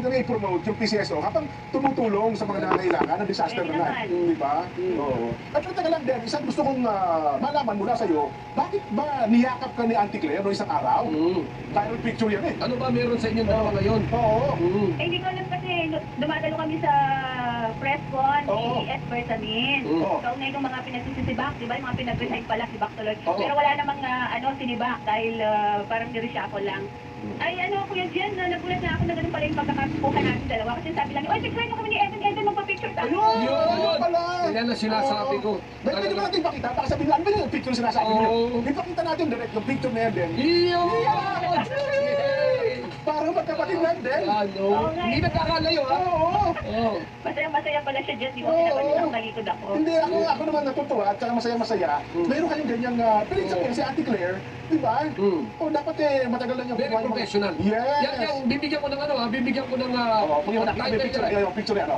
nang i-promote yung PCSO habang tumutulong sa mga nangangailangan ng disaster Pwede relief. naman. Di ba? Oo. At teka lang din, isang gusto kong malaman mula sa'yo, bakit ba niyakap ka ni Auntie Claire no isang araw? Viral picture yan eh. Ano ba meron sa inyong dalawa ngayon? Oo. Eh, hindi ko alam kasi dumadalo kami sa press con Oo. ni Esper Samin. Oo. So, ngayon yung mga pinagsisibak, di ba? Yung mga pinag-resign pala, sibak tuloy. Oo. Pero wala namang sinibak dahil parang nireshuffle lang. Ay, Kuya Jen, nagulat na ako na ganun pala yung pagkakakuha natin dalawa. Kasi sabi lang, oy, picture nyo kami ni Evan, magpa-picture tayo. Ayun pala. Yan ang sinasabi ko. Pwede ba natin ipakita? Baka sabihin lang, ano yung picture sinasabi Oo. niyo? Ipakita natin direct yung picture na yan din. Yun! Parang magkapatid lang din. Ano? Oo nga, Hindi eh. nagkakalayo, ha? Oo. Oo. Masaya-masaya pala siya dyan, di ba? Oo. Pinapansin ako, nalikod ako. Hindi, ako naman natutuwa at saka masaya-masaya. Meron kayong ganyang, pilit sabihin si Auntie Claire, di ba? O dapat matagal lang yung Very buhay mo. professional. Yes. Yan, bibigyan ko ng ano, ha? Bibigyan ko ng Oo, kung yung title picture, yan. yung picture yan,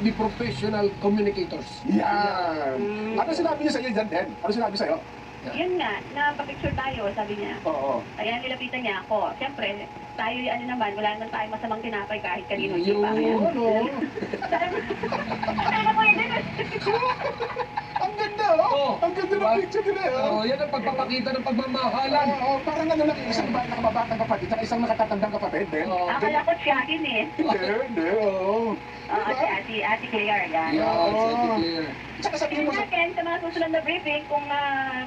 The Professional Communicators. Yan. Ano sinabi niya sa'yo dyan, Den? Ano sinabi sa'yo? Yun nga, napapicture tayo, sabi niya. Oo. Kaya nilapitan niya ako. Siyempre, tayo ano naman, wala naman tayong masamang tinapay kahit kanino. Hindi Yun, pa kaya. Oo. Sana po yun. Ang ganda, oh! Oo. Ang ganda ng picture nila, oh! Oh, yan ang pagpapakita ng pagmamahalan. Oo, parang ano lang, isang nakababatang kapatid at isang nakatatandang kapatid, Den. Oo. Akala ko siya din eh. Hindi, oo. Oo, si Ate Claire, yan. Yan, Oo. si Claire. Tsaka sabihin mo Tingnan sa... natin sa mga susunod na briefing kung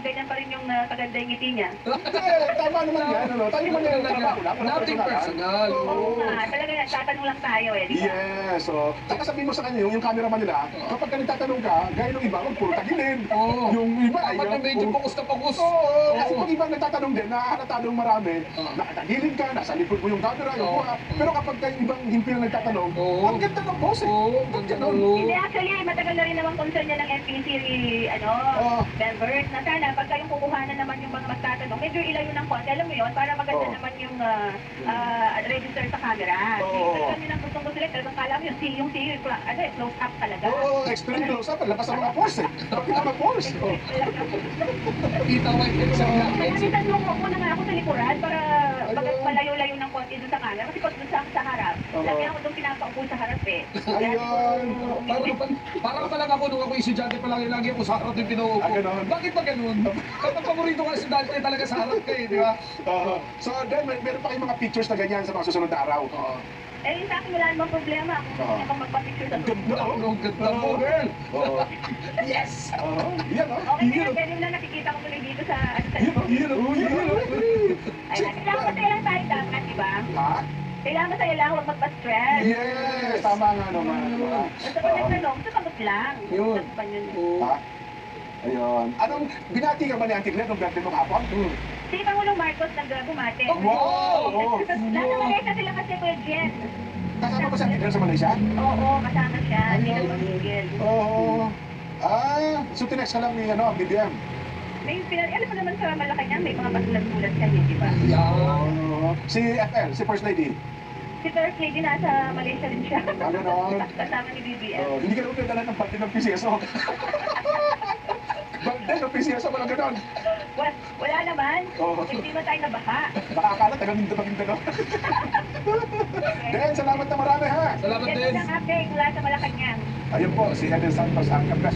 ganyan pa rin yung kaganda yung ngiti niya. Hindi, tama naman yan, ano? Tayo naman yung trabaho lang, walang Nothing personalan. personal. Oo nga, talaga nagtatanong lang tayo eh, di ba? Yes, so, tsaka sabihin mo sa kanya, yung cameraman nila, kapag ka nagtatanong ka, gaya ng iba, huwag puro tagilid. Oo. Yung iba, Dapat na medyo focus na focus. Oo, kasi Oo. pag ibang nagtatanong din, nahahalata nung marami, Oo. nakatagilid ka, nasa likod mo yung camera, yung Oo. buha. Pero kapag ka ibang himpil na nagtatanong, Oo. ang ganda ng pose eh. Oo, Ang ganda ganon. ng- Hindi, actually, matagal na rin naman concern niya ng NPC, Oo. members, na sana, pagka yung kukuhanan naman yung mga magtatanong, medyo ilayo ng konti, alam mo yun, para maganda Oo. naman yung register sa camera. Oo. Kasi kami lang gustong gusto rin, talagang kala mo yung close up talaga. Oo, extreme close-up, labas ang mga pose eh. Bakit ang mga pose? Oo. Kita mo yung sa Kaya mga minsan nung upo na nga ako sa likuran para malayo-layo ng konti dun sa camera. Kasi pag dun sa harap, Oo. lagi ako dun pinapaupo sa harap eh. Ayun. Parang pa lang ako nung ako estudyante pa lang, lagi ako sa harap yung pinuupo. Ah, ganon. Bakit ba ganun? Kapag paborito ka estudyante, talaga sa harap ka eh, di ba? Oo. So, then, meron pa kayong mga pictures na ganyan sa mga susunod na araw. Oo. Eh, sa akin wala namang problema kung Oo. gusto niya magpa-picture sa Ang ganda, oh. Ang ganda mo, girl! Oo. Yes! Oo. Yan, oh. Okay na Yan, yan, oh. pwede mo lang nakikita ko tuloy dito sa Yan, oh. Yan, oh. Yan, oh. Ay, kailangan masaya lang tayo dapat, di ba? Ha? Kailangan masaya lang, huwag magpa-stress. Yes! Tama nga naman. Basta pag nagtanong, sumagot lang. Yun. Basta pa yun. Oo. Ha? Ayun. Anong, binati ka ba ni Auntie Claire nung birthday mo kapon? Si Pangulong Marcos nag-bumate. Oh, wow! Oo. Nasa Malaysia sila kasi Kuya Jen. Kasama ba si Auntie Claire sa Malaysia? Oo, kasama siya. Hindi Ayun. na mag-single. Oo. So tinext ka lang ni, BBM? Alam mo naman sa Malacanang, may mga pasulat-sulat kanya, di ba? Oo. Si FL, si First Lady? Si First Lady nasa Malaysia rin siya. Ano nun? Kasama ni BBM. Hindi ka naman pinadala ng bante ng PCSO. Bante ng PCSO, walang ganon. Wala naman. Oo. Hindi ba tayo nabaha? Baka akala, taga-Mindanao. Den, salamat na marami ha. Salamat Yan din. ang update mula sa Malacanang. Ayun po, si Eden Santos, ang Kapress